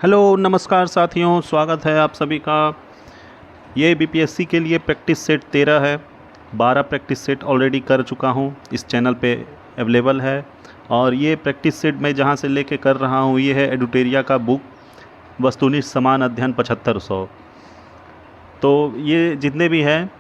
Hello नमस्कार साथियों, स्वागत है आप सभी का। ये बीपीएससी के लिए प्रैक्टिस सेट 13 है। 12 प्रैक्टिस सेट ऑलरेडी कर चुका हूँ, इस चैनल पे अवेलेबल है। और ये प्रैक्टिस सेट मैं जहाँ से लेके कर रहा हूँ ये है एडुटेरिया का बुक वस्तुनिष्ठ समान अध्ययन 7500। तो ये जितने भी हैं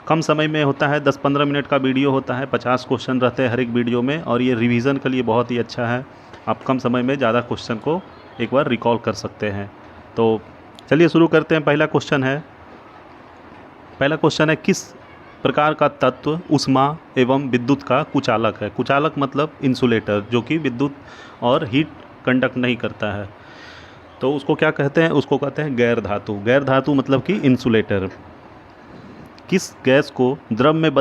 कम समय में होता है, 10-15 मिनट का वीडियो होता है, 50 क्वेश्चन रहते हैं हर एक वीडियो में। और ये रिवीजन के लिए बहुत ही अच्छा है, आप कम समय में ज़्यादा क्वेश्चन को एक बार रिकॉल कर सकते हैं। तो चलिए शुरू करते हैं। पहला क्वेश्चन है किस प्रकार का तत्व ऊष्मा एवं विद्युत का कुचालक है। कुचालक मतलब इंसुलेटर, जो कि विद्युत और हीट कंडक्ट नहीं करता है। तो उसको क्या कहते हैं? उसको कहते हैं गैर धातु। गैर धातु मतलब कि इंसुलेटर। किसी गैस को द्रव में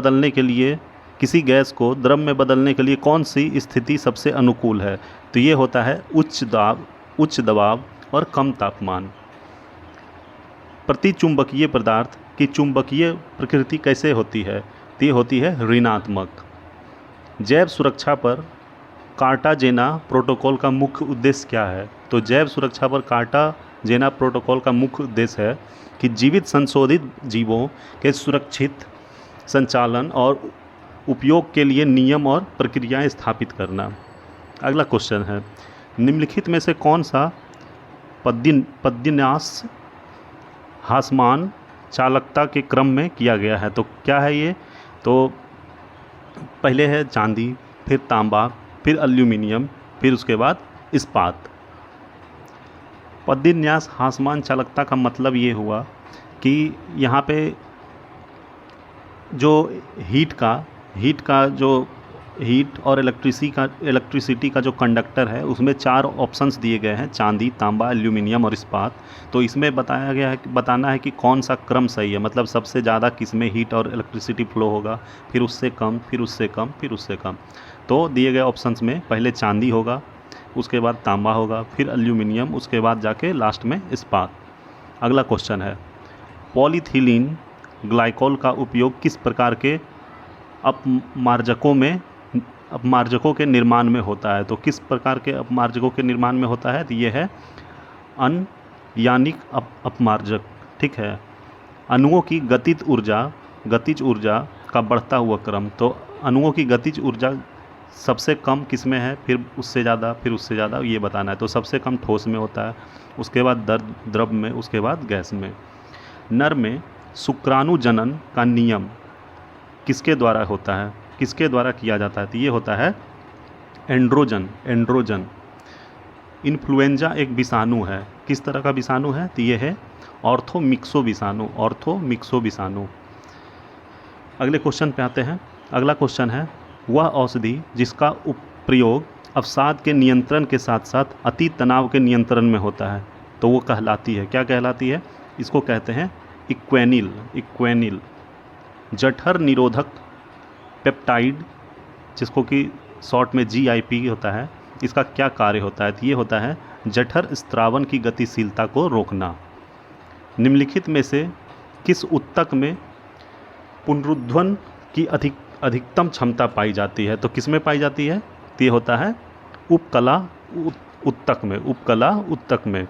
बदलने के लिए कौन सी स्थिति सबसे अनुकूल है? तो ये होता है उच्च दबाव और कम तापमान। प्रतिचुंबकीय पदार्थ की चुंबकीय प्रकृति कैसे होती है? तो ये होती है ऋणात्मक। जैव सुरक्षा पर कार्टाजेना प्रोटोकॉल का मुख्य उद्देश्य क्या है? तो जैव सुरक्षा पर कार्टाजेना प्रोटोकॉल का मुख्य उद्देश्य है कि जीवित संशोधित जीवों के सुरक्षित संचालन और उपयोग के लिए नियम और प्रक्रियाएं स्थापित करना। अगला क्वेश्चन है निम्नलिखित में से कौन सा पद्यन्यास हासमान चालकता के क्रम में किया गया है? तो क्या है ये? तो पहले है चांदी, फिर तांबा, फिर एल्यूमिनियम, फिर उसके बाद इस्पात। पद्यन्यास हासमान चालकता का मतलब ये हुआ कि यहाँ पे जो हीट और इलेक्ट्रिसिटी का जो कंडक्टर है उसमें 4 ऑप्शंस दिए गए हैं, चांदी, तांबा, एल्यूमिनियम और इस्पात। तो इसमें बताना है कि कौन सा क्रम सही है, मतलब सबसे ज़्यादा किस में हीट और इलेक्ट्रिसिटी फ्लो होगा, फिर उससे कम, फिर उससे कम, फिर उससे कम। तो दिए गए ऑप्शंस में पहले चांदी होगा, उसके बाद तांबा होगा, फिर एल्यूमिनियम, उसके बाद जाके लास्ट में इस्पात। अगला क्वेश्चन है पॉलीथिलीन ग्लाइकोल का उपयोग किस प्रकार के अपमार्जकों के निर्माण में होता है? तो किस प्रकार के अपमार्जकों के निर्माण में होता है? तो ये है अनयानिक अपमार्जक। ठीक है। अणुओं की गतिज ऊर्जा का बढ़ता हुआ क्रम। तो अणुओं की गतिज ऊर्जा सबसे कम किस में है, फिर उससे ज़्यादा, फिर उससे ज़्यादा, ये बताना है। तो सबसे कम ठोस में होता है, उसके बाद द्रव में, उसके बाद गैस में। नर में शुक्राणु जनन का नियम किसके द्वारा होता है, किसके द्वारा किया जाता है? तो ये होता है एंड्रोजन। इन्फ्लुएंजा एक विषाणु है, किस तरह का विषाणु है? तो ये है ऑर्थोमिक्सो विषाणु। अगले क्वेश्चन पे आते हैं। अगला क्वेश्चन है वह औषधि जिसका प्रयोग अवसाद के नियंत्रण के साथ साथ अति तनाव के नियंत्रण में होता है, तो वो कहलाती है, क्या कहलाती है? इसको कहते हैं इक्वेनिल। जठर निरोधक पेप्टाइड, जिसको कि शॉर्ट में GIP होता है, इसका क्या कार्य होता है? तो ये होता है जठर स्त्रावन की गतिशीलता को रोकना। निम्नलिखित में से किस ऊतक में पुनरुत्थान की अधिकतम क्षमता पाई जाती है? तो किस में पाई जाती है? तो ये होता है उपकला ऊतक में।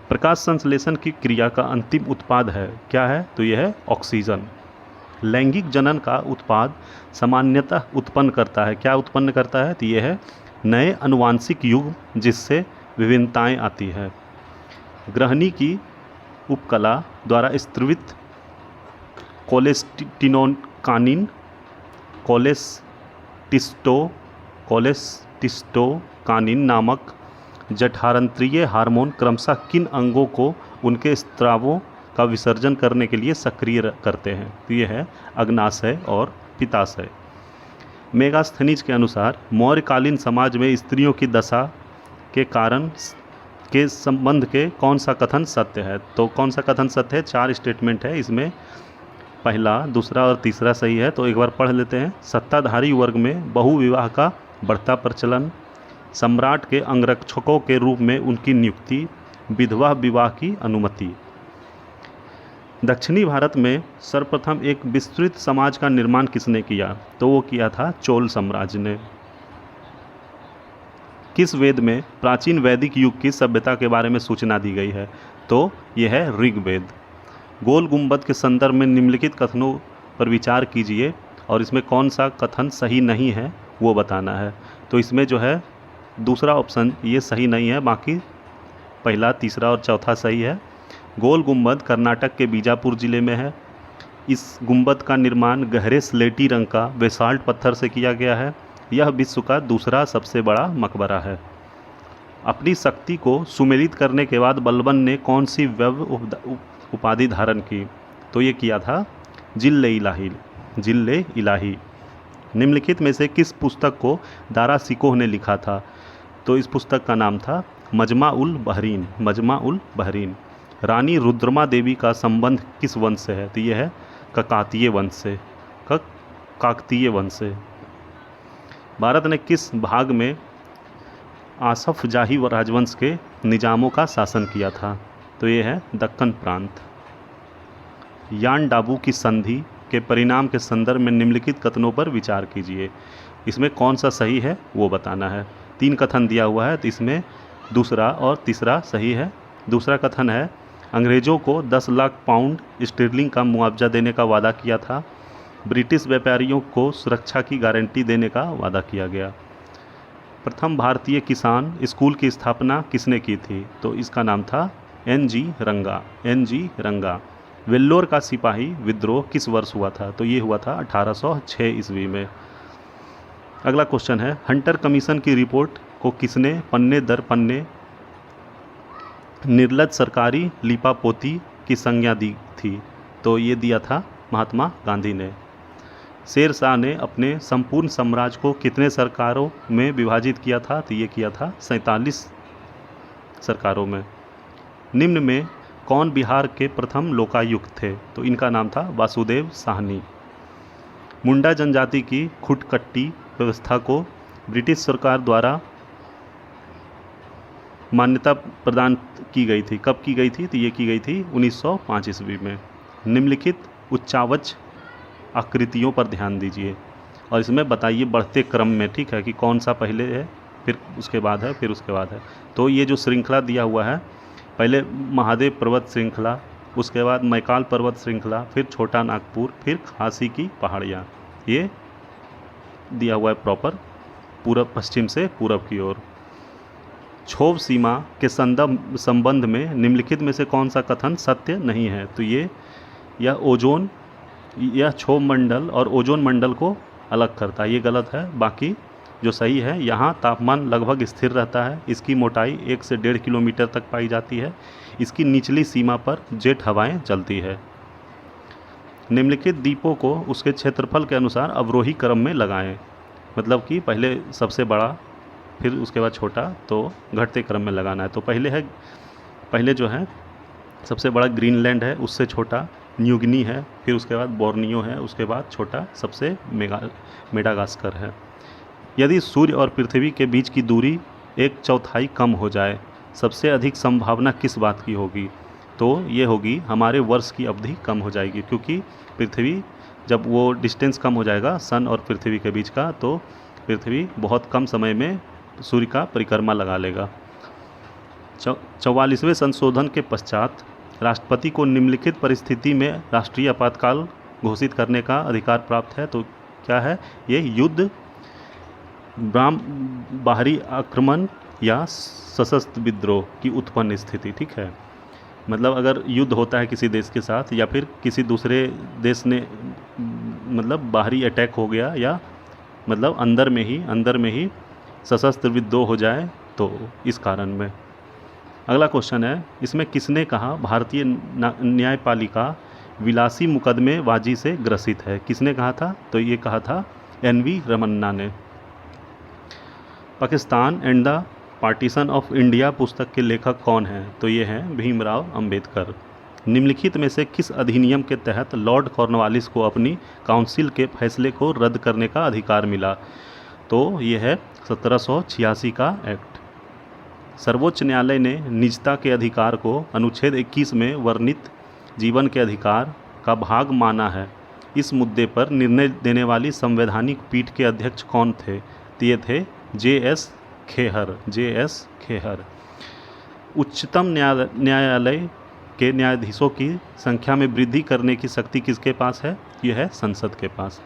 प्रकाश संश्लेषण की क्रिया का अंतिम उत्पाद है, क्या है? तो यह है ऑक्सीजन। लैंगिक जनन का उत्पाद सामान्यतः उत्पन्न करता है, क्या उत्पन्न करता है? तो यह है नए अनुवांशिक युग्म, जिससे विभिन्नताएं आती है। गृहिणी की उपकला द्वारा स्रावित कोलेस्टिस्टोकानिन नामक जठरांतरीय हार्मोन क्रमशः किन अंगों को उनके स्रावों का विसर्जन करने के लिए सक्रिय करते हैं? तो ये है अग्नाशय और पित्ताशय। मेगास्थनीज के अनुसार मौर्यकालीन समाज में स्त्रियों की दशा के कारण के संबंध के कौन सा कथन सत्य है? तो कौन सा कथन सत्य है? 4 स्टेटमेंट है इसमें, पहला, दूसरा और तीसरा सही है। तो एक बार पढ़ लेते हैं। सत्ताधारी वर्ग में बहुविवाह का बढ़ता प्रचलन, सम्राट के अंगरक्षकों के रूप में उनकी नियुक्ति, विधवा विवाह की अनुमति। दक्षिणी भारत में सर्वप्रथम एक विस्तृत समाज का निर्माण किसने किया? तो वो किया था चोल साम्राज्य ने। किस वेद में प्राचीन वैदिक युग की सभ्यता के बारे में सूचना दी गई है? तो यह है ऋग्वेद। गोल गुंबद के संदर्भ में निम्नलिखित कथनों पर विचार कीजिए और इसमें कौन सा कथन सही नहीं है वो बताना है। तो इसमें जो है दूसरा ऑप्शन ये सही नहीं है, बाकी पहला, तीसरा और चौथा सही है। गोल गुंबद कर्नाटक के बीजापुर जिले में है। इस गुंबद का निर्माण गहरे स्लेटी रंग का बेसाल्ट पत्थर से किया गया है। यह विश्व का दूसरा सबसे बड़ा मकबरा है। अपनी शक्ति को सुमेलित करने के बाद बलबन ने कौन सी वैभव उपाधि धारण की? तो ये किया था जिल्ले इलाही। जिल्ले इलाही। निम्नलिखित में से किस पुस्तक को दारा सिकोह ने लिखा था? तो इस पुस्तक का नाम था मजमा उल बहरीन। मजमा उल बहरीन। रानी रुद्रमा देवी का संबंध किस वंश से है? तो ये है काकतीय वंश से। काकतीय वंश से। भारत ने किस भाग में आसफ जाही राजवंश के निजामों का शासन किया था? तो ये है दक्कन प्रांत। यान डाबू की संधि के परिणाम के संदर्भ में निम्नलिखित कथनों पर विचार कीजिए। इसमें कौन सा सही है वो बताना है। 3 कथन दिया हुआ है, तो इसमें दूसरा और तीसरा सही है। दूसरा कथन है अंग्रेज़ों को 10 लाख पाउंड स्टर्लिंग का मुआवजा देने का वादा किया था। ब्रिटिश व्यापारियों को सुरक्षा की गारंटी देने का वादा किया गया। प्रथम भारतीय किसान स्कूल की स्थापना किसने की थी? तो इसका नाम था NG रंगा। NG रंगा। वेल्लोर का सिपाही विद्रोह किस वर्ष हुआ था? तो ये हुआ था 1806 ईस्वी में। अगला क्वेश्चन है हंटर कमीशन की रिपोर्ट को किसने पन्ने दर पन्ने निर्लज सरकारी लिपापोती की संज्ञा दी थी? तो ये दिया था महात्मा गांधी ने। शेर शाह ने अपने संपूर्ण साम्राज्य को कितने सरकारों में विभाजित किया था? तो ये किया था 47 सरकारों में। निम्न में कौन बिहार के प्रथम लोकायुक्त थे? तो इनका नाम था वासुदेव साहनी। मुंडा जनजाति की खुटकट्टी व्यवस्था को ब्रिटिश सरकार द्वारा मान्यता प्रदान की गई थी। कब की गई थी? तो ये की गई थी 1905 ईस्वी में। निम्नलिखित उच्चावच आकृतियों पर ध्यान दीजिए और इसमें बताइए बढ़ते क्रम में, ठीक है, कि कौन सा पहले है, फिर उसके बाद है, फिर उसके बाद है। तो ये जो श्रृंखला दिया हुआ है, पहले महादेव पर्वत श्रृंखला, उसके बाद मैकाल पर्वत श्रृंखला, फिर छोटा नागपुर, फिर खासी की पहाड़ियाँ, ये दिया हुआ है प्रॉपर पूरब पश्चिम से पूरब की ओर। क्षोभ सीमा के संबंध में निम्नलिखित में से कौन सा कथन सत्य नहीं है? तो यह क्षोभ मंडल और ओजोन मंडल को अलग करता है, ये गलत है। बाकी जो सही है, यहाँ तापमान लगभग स्थिर रहता है। इसकी मोटाई 1 से 1.5 किलोमीटर तक पाई जाती है। इसकी निचली सीमा पर जेट हवाएं चलती है। निम्नलिखित द्वीपों को उसके क्षेत्रफल के अनुसार अवरोही क्रम में लगाएं। मतलब कि पहले सबसे बड़ा, फिर उसके बाद छोटा, तो घटते क्रम में लगाना है। तो पहले जो है सबसे बड़ा ग्रीनलैंड है, उससे छोटा न्यूगिनी है, फिर उसके बाद बोर्नियो है, उसके बाद छोटा सबसे मेडागास्कर है। यदि सूर्य और पृथ्वी के बीच की दूरी 1/4 कम हो जाए, सबसे अधिक संभावना किस बात की होगी? तो ये होगी हमारे वर्ष की अवधि कम हो जाएगी, क्योंकि पृथ्वी जब वो डिस्टेंस कम हो जाएगा सन और पृथ्वी के बीच का, तो पृथ्वी बहुत कम समय में सूर्य का परिक्रमा लगा लेगा। 44वें संशोधन के पश्चात राष्ट्रपति को निम्नलिखित परिस्थिति में राष्ट्रीय आपातकाल घोषित करने का अधिकार प्राप्त है। तो क्या है ये? युद्ध, बाहरी आक्रमण या सशस्त्र विद्रोह की उत्पन्न स्थिति, ठीक है। मतलब अगर युद्ध होता है किसी देश के साथ, या फिर किसी दूसरे देश ने मतलब बाहरी अटैक हो गया, या मतलब अंदर में ही सशस्त्र विद्रोह हो जाए, तो इस कारण में। अगला क्वेश्चन है इसमें किसने कहा भारतीय न्यायपालिका विलासी मुकदमेबाजी से ग्रसित है? किसने कहा था? तो ये कहा था NV रमन्ना ने। Pakistan and the partition of India पुस्तक के लेखक कौन हैं? तो ये हैं भीमराव अंबेडकर। निम्नलिखित में से किस अधिनियम के तहत लॉर्ड कॉर्नवालिस को अपनी काउंसिल के फैसले को रद्द करने का अधिकार मिला? तो ये है 1786 का एक्ट। सर्वोच्च न्यायालय ने निजता के अधिकार को अनुच्छेद 21 में वर्णित जीवन के अधिकार का भाग माना है। इस मुद्दे पर निर्णय देने वाली संवैधानिक पीठ के अध्यक्ष कौन थे? तो ये थे JS खेहर, JS खेहर। उच्चतम न्यायालय के न्यायाधीशों की संख्या में वृद्धि करने की शक्ति किसके पास है? यह है संसद के पास।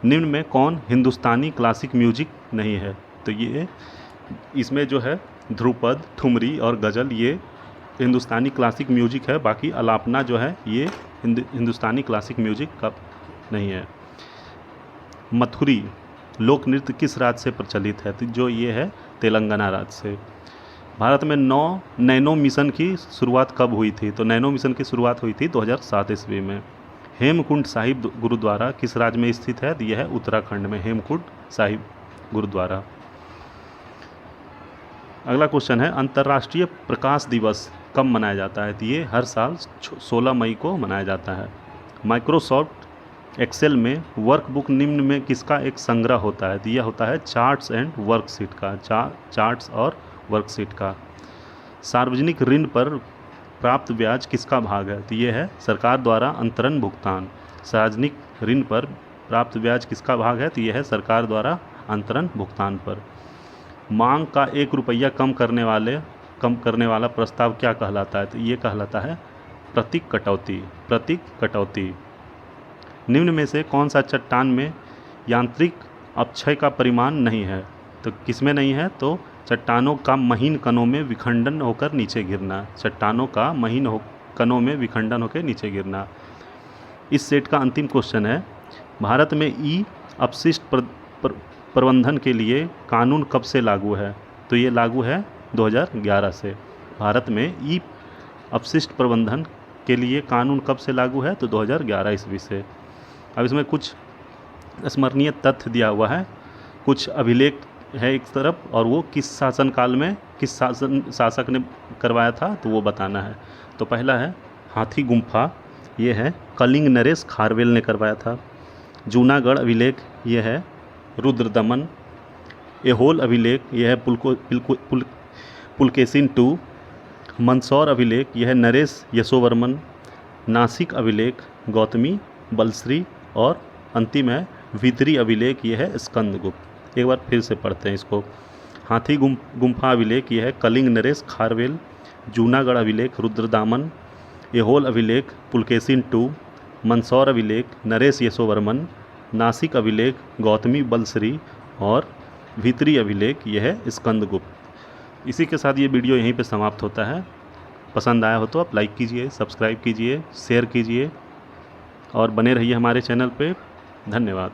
निम्न में कौन हिंदुस्तानी क्लासिक म्यूजिक नहीं है? तो ये इसमें जो है ध्रुपद, ठुमरी और गज़ल ये हिंदुस्तानी क्लासिक म्यूजिक है, बाकी अलापना जो है ये हिंदुस्तानी क्लासिक म्यूजिक का नहीं है। मथुरी लोक नृत्य किस राज्य से प्रचलित है? तो जो ये है तेलंगाना राज्य से। भारत में 9 नैनो मिशन की शुरुआत कब हुई थी? तो नैनो मिशन की शुरुआत हुई थी 2007 ईस्वी में। हेमकुंड साहिब गुरुद्वारा किस राज्य में स्थित है? तो यह है उत्तराखंड में हेमकुंड साहिब गुरुद्वारा। अगला क्वेश्चन है अंतर्राष्ट्रीय प्रकाश दिवस कब मनाया जाता है? तो ये हर साल 16 मई को मनाया जाता है। माइक्रोसॉफ्ट एक्सेल में वर्कबुक निम्न में किसका एक संग्रह होता है? तो यह होता है चार्ट्स एंड वर्कशीट का, चार्ट्स और वर्कशीट का। सार्वजनिक ऋण पर प्राप्त ब्याज किसका भाग है? तो ये है सरकार द्वारा अंतरण भुगतान। सार्वजनिक ऋण पर प्राप्त ब्याज किसका भाग है? तो यह है सरकार द्वारा अंतरण भुगतान पर। मांग का 1 रुपया कम करने वाला प्रस्ताव क्या कहलाता है? तो ये कहलाता है प्रतीक कटौती। निम्न में से कौन सा चट्टान में यांत्रिक अपक्षय का परिमाण नहीं है? तो किसमें नहीं है? तो चट्टानों का महीन कणों में विखंडन होकर नीचे गिरना। चट्टानों का महीन कणों में विखंडन होकर नीचे गिरना। इस सेट का अंतिम क्वेश्चन है भारत में ई अपशिष्ट प्रबंधन के लिए कानून कब से लागू है? तो ये लागू है 2011 से। भारत में ई अपशिष्ट प्रबंधन के लिए कानून कब से लागू है? तो 2011 ईस्वी से। अब इसमें कुछ स्मरणीय तथ्य दिया हुआ है, कुछ अभिलेख है एक तरफ, और वो किस शासनकाल में किस शासक ने करवाया था तो वो बताना है। तो पहला है हाथी गुम्फा, ये है कलिंग नरेश खारवेल ने करवाया था। जूनागढ़ अभिलेख ये है रुद्रदमन। एहोल अभिलेख यह है पुलकेशिन II। मंदसौर अभिलेख यह है नरेश यशोवर्मन। नासिक अभिलेख गौतमी बलश्री। और अंतिम है भीतरी अभिलेख यह है स्कंदगुप्त। एक बार फिर से पढ़ते हैं इसको। हाथी गुम्फा अभिलेख यह है कलिंग नरेश खारवेल। जूनागढ़ अभिलेख रुद्रदामन। एहोल अभिलेख पुलकेशिन II। मंदसौर अभिलेख नरेश यशोवर्मन। नासिक अभिलेख गौतमी बलश्री। और भीतरी अभिलेख यह है स्कंदगुप्त। इसी के साथ ये वीडियो यहीं पे समाप्त होता है। पसंद आया हो तो आप लाइक कीजिए, सब्सक्राइब कीजिए, शेयर कीजिए और बने रहिए हमारे चैनल पे। धन्यवाद।